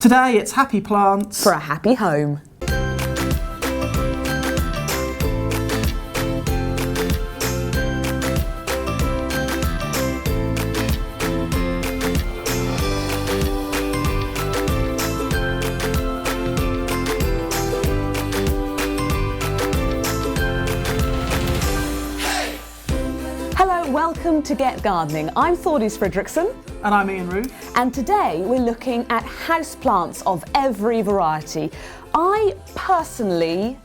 Today it's happy plants for a happy home. Hello, welcome to Get Gardening. I'm Thordis and I'm Ian Roofe. And today we're looking at houseplants of every variety. I personally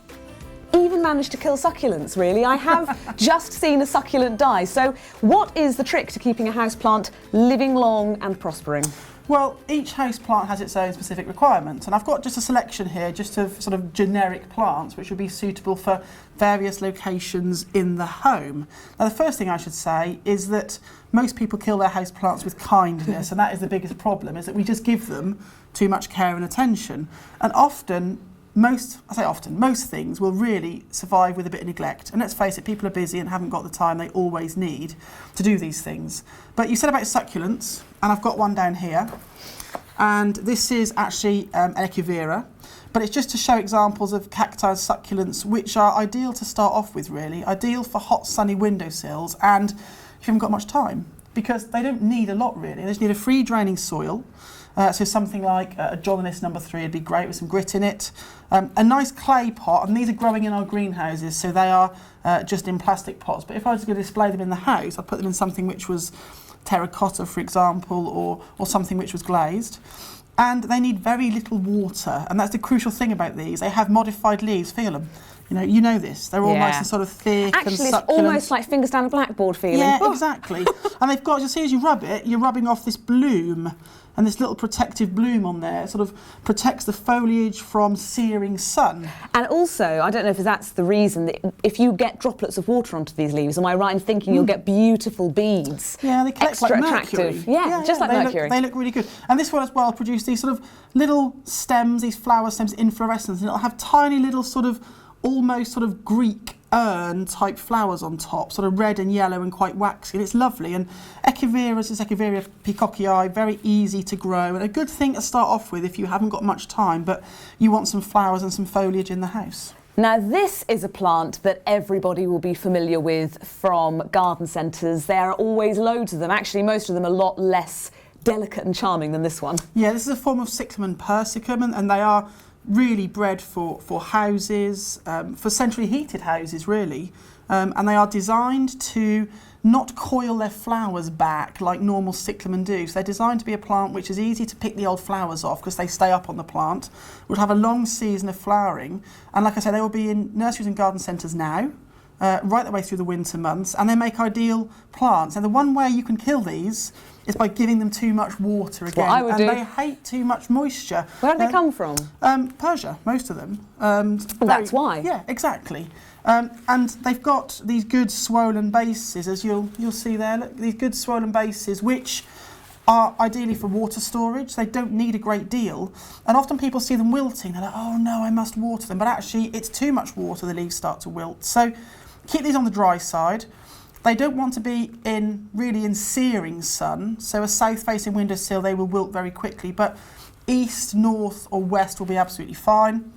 even managed to kill succulents, really. I have just seen a succulent die. So what is the trick to keeping a houseplant living long and prospering? Well, each houseplant has its own specific requirements, and I've got just a selection here just of sort of generic plants which would be suitable for various locations in the home. Now, the first thing I should say is that most people kill their houseplants with kindness, and that is the biggest problem, is that we just give them too much care and attention. And often, most things will really survive with a bit of neglect. And let's face it, people are busy and haven't got the time they always need to do these things. But you said about succulents, and I've got one down here. And this is actually an echivera, but it's just to show examples of cacti and succulents which are ideal to start off with, really. Ideal for hot, sunny windowsills, and if you haven't got much time, because they don't need a lot, really. They just need a free draining soil. So something like a Johnnis number 3 would be great with some grit in it. A nice clay pot, and these are growing in our greenhouses, so they are just in plastic pots. But if I was going to display them in the house, I'd put them in something which was terracotta, for example, or something which was glazed. And they need very little water, and that's the crucial thing about these. They have modified leaves, feel them. You know this. They're all nice and sort of thick and succulent. Actually, it's almost like fingers down a blackboard feeling. Yeah, exactly. And they've got, you'll see as you rub it, you're rubbing off this bloom. And this little protective bloom on there sort of protects the foliage from searing sun. And also, I don't know if that's the reason, that if you get droplets of water onto these leaves, am I right in thinking you'll get beautiful beads? Yeah, they collect extra like attractive. mercury. Yeah, just like mercury. They look really good. And this one as well produced these sort of little stems, these flower stems, inflorescence, and it'll have tiny little sort of almost sort of Greek urn type flowers on top, sort of red and yellow and quite waxy, and it's lovely. And echiveras is Echeveria peacockii, very easy to grow, and a good thing to start off with if you haven't got much time but you want some flowers and some foliage in the house. Now, this is a plant that everybody will be familiar with from garden centres. There are always loads of them. Actually, most of them are a lot less delicate and charming than this one. Yeah, this is a form of cyclamen persicum, and they are really bred for houses, for centrally heated houses, really. And they are designed to not coil their flowers back like normal cyclamen do. So they're designed to be a plant which is easy to pick the old flowers off because they stay up on the plant, would have a long season of flowering. And like I say, they will be in nurseries and garden centres now, right the way through the winter months, and they make ideal plants. And the one way you can kill these is by giving them too much water again. What I would do. They hate too much moisture. Where do they come from? Persia, most of them. That's why. Yeah, exactly. And they've got these good swollen bases, as you'll see there. Look, these good swollen bases, which are ideally for water storage. They don't need a great deal. And often people see them wilting. They're like, oh no, I must water them. But actually, it's too much water, the leaves start to wilt. So keep these on the dry side. They don't want to be really in searing sun, so a south-facing windowsill they will wilt very quickly, but east, north or west will be absolutely fine.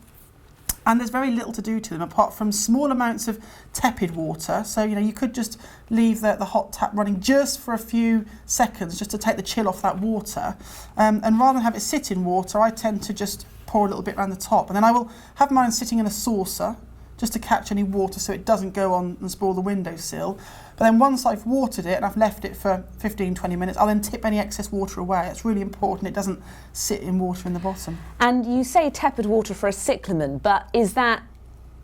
And there's very little to do to them apart from small amounts of tepid water. So, you could just leave the hot tap running just for a few seconds just to take the chill off that water. And rather than have it sit in water, I tend to just pour a little bit around the top. And then I will have mine sitting in a saucer just to catch any water so it doesn't go on and spoil the windowsill. But then once I've watered it and I've left it for 15-20 minutes, I'll then tip any excess water away. It's really important it doesn't sit in water in the bottom. And you say tepid water for a cyclamen, but is that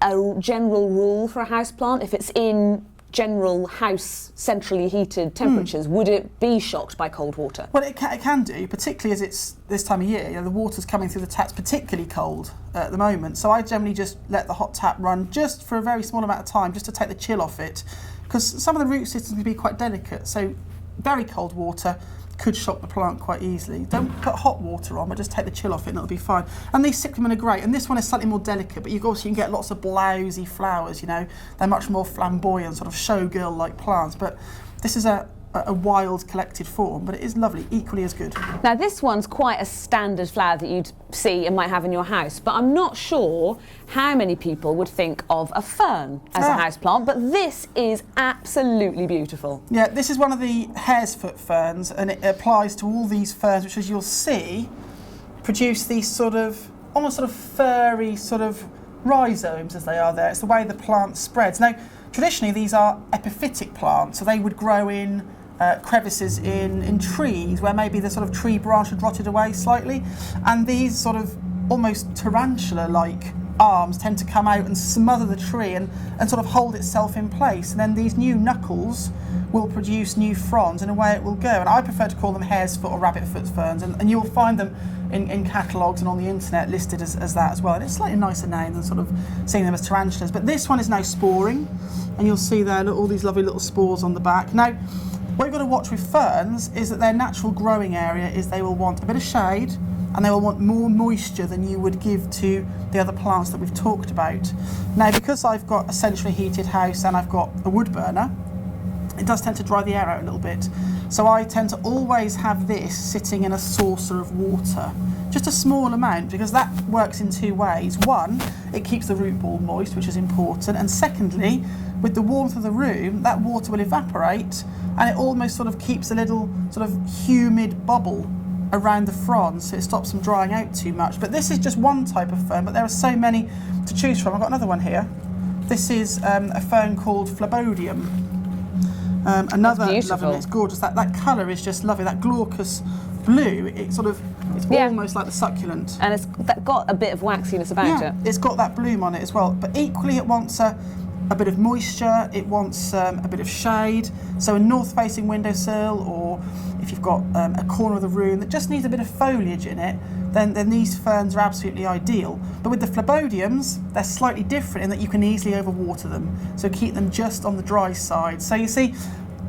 a general rule for a houseplant? If it's in general house centrally heated temperatures, would it be shocked by cold water? Well, it can do, particularly as it's this time of year. The water's coming through the tap's particularly cold at the moment. So I generally just let the hot tap run just for a very small amount of time, just to take the chill off it, because some of the root systems can be quite delicate. So very cold water could shock the plant quite easily. Don't put hot water on, but just take the chill off it and it'll be fine. And these cyclamen are great, and this one is slightly more delicate, but you can get lots of blousy flowers, they're much more flamboyant, sort of showgirl-like plants. But this is a a wild collected form, but it is lovely, equally as good. Now this one's quite a standard flower that you'd see and might have in your house, but I'm not sure how many people would think of a fern as a house plant, but this is absolutely beautiful. Yeah, this is one of the hare's foot ferns, and it applies to all these ferns, which, as you'll see, produce these sort of, almost sort of furry sort of rhizomes as they are there. It's the way the plant spreads. Now, traditionally these are epiphytic plants, so they would grow in crevices in trees where maybe the sort of tree branch had rotted away slightly, and these sort of almost tarantula-like arms tend to come out and smother the tree and sort of hold itself in place, and then these new knuckles will produce new fronds, and away it will go. And I prefer to call them hare's foot or rabbit foot ferns, and you'll find them in catalogues and on the internet listed as that as well, and it's slightly nicer name than sort of seeing them as tarantulas. But this one is now sporing, and you'll see there all these lovely little spores on the back. Now, what you've got to watch with ferns is that their natural growing area is they will want a bit of shade, and they will want more moisture than you would give to the other plants that we've talked about. Now, because I've got a centrally heated house and I've got a wood burner, it does tend to dry the air out a little bit. So I tend to always have this sitting in a saucer of water, just a small amount, because that works in two ways. One, it keeps the root ball moist, which is important, and secondly, with the warmth of the room, that water will evaporate, and it almost sort of keeps a little sort of humid bubble around the fronds, so it stops them drying out too much. But this is just one type of fern, but there are so many to choose from. I've got another one here. This is a fern called phlebodium. Another lovely, it's gorgeous. That colour is just lovely. That glaucous blue, it's almost like the succulent. And it's got a bit of waxiness about it. It's got that bloom on it as well. But equally, it wants a bit of moisture, it wants a bit of shade. So a north-facing windowsill, or if you've got a corner of the room that just needs a bit of foliage in it, then these ferns are absolutely ideal. But with the phlebodiums, they're slightly different in that you can easily overwater them, so keep them just on the dry side. So you see,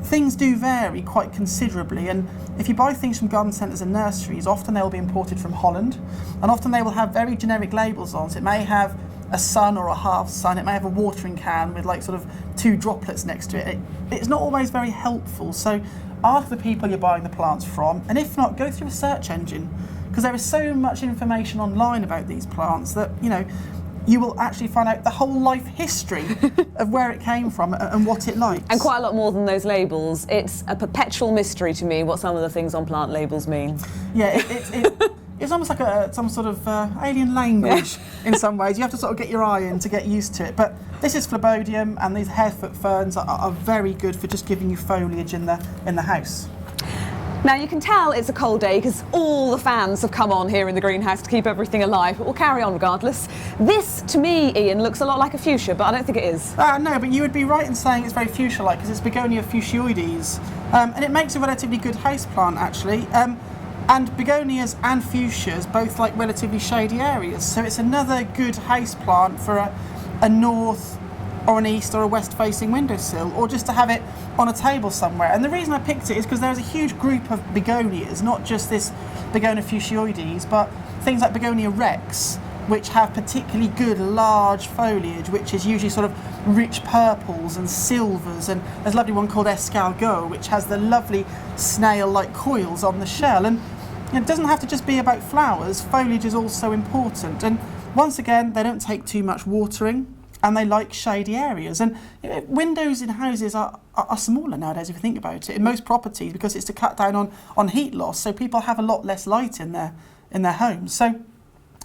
things do vary quite considerably, and if you buy things from garden centres and nurseries, often they'll be imported from Holland, and often they will have very generic labels on. So it may have a sun or a half sun, it may have a watering can with like sort of 2 droplets next to it. It's not always very helpful, so ask the people you're buying the plants from, and if not, go through a search engine, because there is so much information online about these plants that, you know, you will actually find out the whole life history of where it came from and what it likes. And quite a lot more than those labels. It's a perpetual mystery to me what some of the things on plant labels mean. Yeah, it's almost like some sort of alien language in some ways. You have to sort of get your eye in to get used to it. But this is phlebodium, and these harefoot ferns are very good for just giving you foliage in the house. Now you can tell it's a cold day because all the fans have come on here in the greenhouse to keep everything alive, but we'll carry on regardless. This, to me, Ian, looks a lot like a fuchsia, but I don't think it is. No, but you would be right in saying it's very fuchsia-like, because it's Begonia fuchsioides, and it makes a relatively good houseplant, actually. And begonias and fuchsias both like relatively shady areas, so it's another good houseplant for a north or an east or a west-facing windowsill, or just to have it on a table somewhere. And the reason I picked it is because there's a huge group of begonias, not just this Begonia fuchsioides, but things like Begonia rex, which have particularly good large foliage, which is usually sort of rich purples and silvers, and there's a lovely one called escargot, which has the lovely snail-like coils on the shell. And it doesn't have to just be about flowers, foliage is also important. And once again, they don't take too much watering, and they like shady areas. And windows in houses are smaller nowadays, if you think about it, in most properties, because it's to cut down on heat loss, so people have a lot less light in their homes. So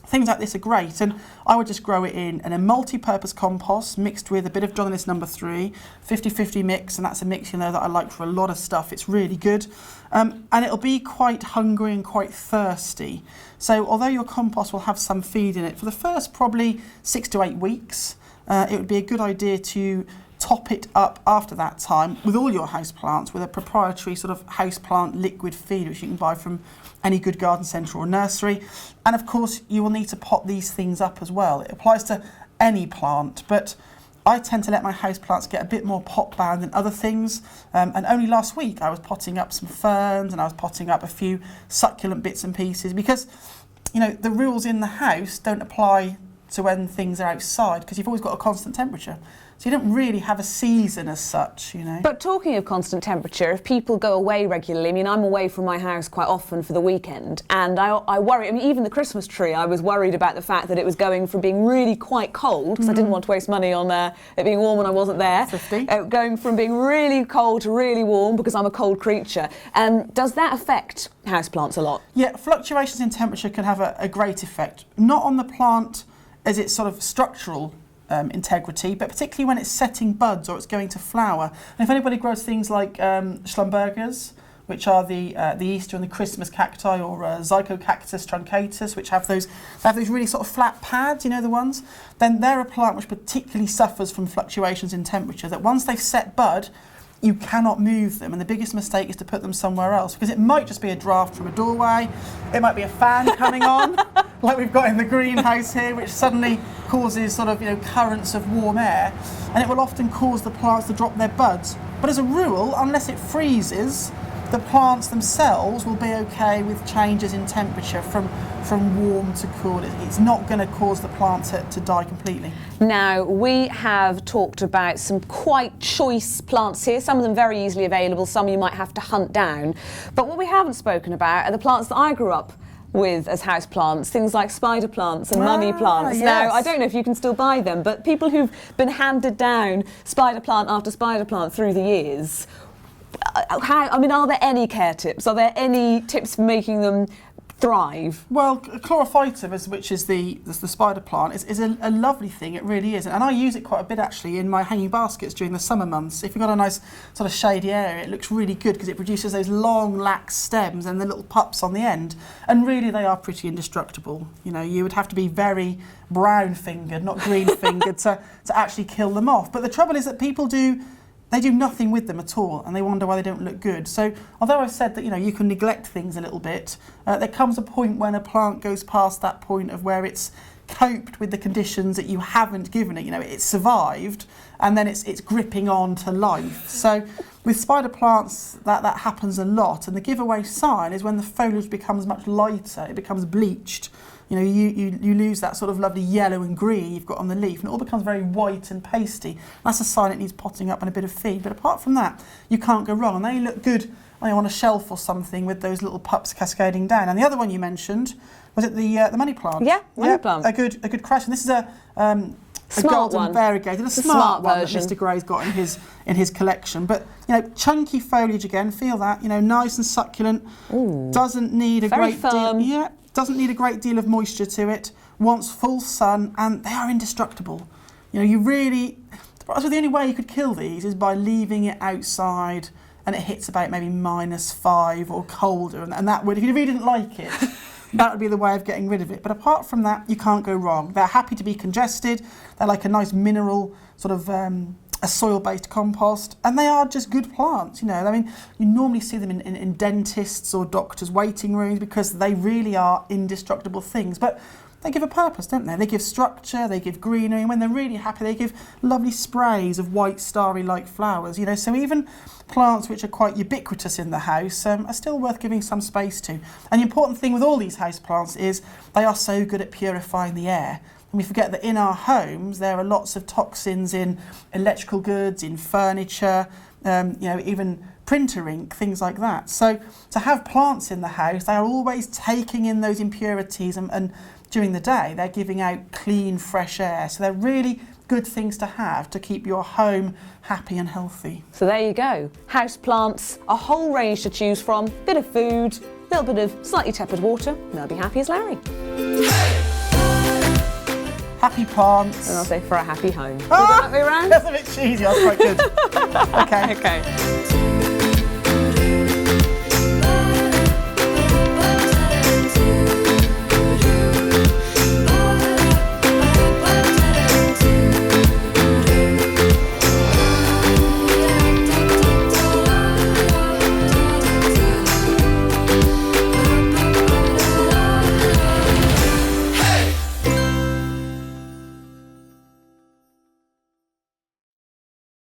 things like this are great, and I would just grow it in a multi-purpose compost mixed with a bit of Dominus number 3, 50-50 mix, and that's a mix, you know, that I like for a lot of stuff. It's really good, and it'll be quite hungry and quite thirsty. So although your compost will have some feed in it, for the first probably 6 to 8 weeks, it would be a good idea to top it up after that time with all your houseplants with a proprietary sort of houseplant liquid feed, which you can buy from any good garden centre or nursery. And of course, you will need to pot these things up as well. It applies to any plant, but I tend to let my houseplants get a bit more pot bound than other things. And only last week I was potting up some ferns, and I was potting up a few succulent bits and pieces, because, you know, the rules in the house don't apply to when things are outside, because you've always got a constant temperature. So you don't really have a season as such, you know. But talking of constant temperature, if people go away regularly, I mean, I'm away from my house quite often for the weekend, and I worry, I mean, even the Christmas tree, I was worried about the fact that it was going from being really quite cold, because I didn't want to waste money on it being warm when I wasn't there, 50. Going from being really cold to really warm, because I'm a cold creature. Does that affect houseplants a lot? Yeah, fluctuations in temperature can have a great effect, not on the plant as its sort of structural integrity, but particularly when it's setting buds or it's going to flower. And if anybody grows things like Schlumbergers, which are the Easter and the Christmas cacti, or Zycocactus truncatus, which have those really sort of flat pads, you know, the ones, then they're a plant which particularly suffers from fluctuations in temperature, that once they've set bud, you cannot move them, and the biggest mistake is to put them somewhere else, because it might just be a draft from a doorway, it might be a fan coming on, like we've got in the greenhouse here, which suddenly causes sort of, you know, currents of warm air, and it will often cause the plants to drop their buds. But as a rule, unless it freezes, the plants themselves will be okay with changes in temperature from warm to cool. It's not going to cause the plant to die completely. Now, we have talked about some quite choice plants here, some of them very easily available, some you might have to hunt down. But what we haven't spoken about are the plants that I grew up with as house plants, things like spider plants and money plants. Yes. Now, I don't know if you can still buy them, but people who've been handed down spider plant after spider plant through the years, are there any care tips? Are there any tips for making them thrive? Well, chlorophytum, which is the spider plant, is a lovely thing. It really is, and I use it quite a bit actually in my hanging baskets during the summer months. If you've got a nice sort of shady area, it looks really good because it produces those long lax stems and the little pups on the end, and really they are pretty indestructible. You know, you would have to be very brown fingered, not green fingered, to actually kill them off. But the trouble is that people do nothing with them at all, and they wonder why they don't look good. So although I've said that, you know, you can neglect things a little bit, there comes a point when a plant goes past that point of where it's coped with the conditions that you haven't given it. You know, it's survived, and then it's gripping on to life. So with spider plants, that happens a lot, and the giveaway sign is when the foliage becomes much lighter, it becomes bleached. You know, you lose that sort of lovely yellow and green you've got on the leaf, and it all becomes very white and pasty. That's a sign it needs potting up and a bit of feed. But apart from that, you can't go wrong. And they look good on a shelf or something with those little pups cascading down. And the other one you mentioned, was it the money plant? Yeah, money plant. A good crash. And this is a smart golden one. Variegated, a smart one version that Mr. Gray's got in his collection. But, you know, chunky foliage again, feel that, you know, nice and succulent. Ooh. Doesn't need a Very great firm. deal. Yeah. Doesn't need a great deal of moisture to it, wants full sun, and they are indestructible. You know, the only way you could kill these is by leaving it outside and it hits about maybe -5 or colder, and that would, if you really didn't like it, that would be the way of getting rid of it. But apart from that, you can't go wrong. They're happy to be congested, they're like a nice mineral sort of a soil-based compost, and they are just good plants. You know, I mean, you normally see them in dentists or doctors' waiting rooms because they really are indestructible things. But they give a purpose, don't they? They give structure, they give greenery, and when they're really happy, they give lovely sprays of white starry-like flowers. You know, so even plants which are quite ubiquitous in the house are still worth giving some space to. And the important thing with all these house plants is they are so good at purifying the air. And we forget that in our homes there are lots of toxins in electrical goods, in furniture, you know, even printer ink, things like that. So to have plants in the house, they are always taking in those impurities, and during the day they're giving out clean, fresh air. So they're really good things to have to keep your home happy and healthy. So there you go. House plants, a whole range to choose from, bit of food, a little bit of slightly tepid water, and they'll be happy as Larry. Happy plants. And I'll say for a happy home. Ah, Is that way around? that's a bit cheesy, that's quite good. Okay. Okay.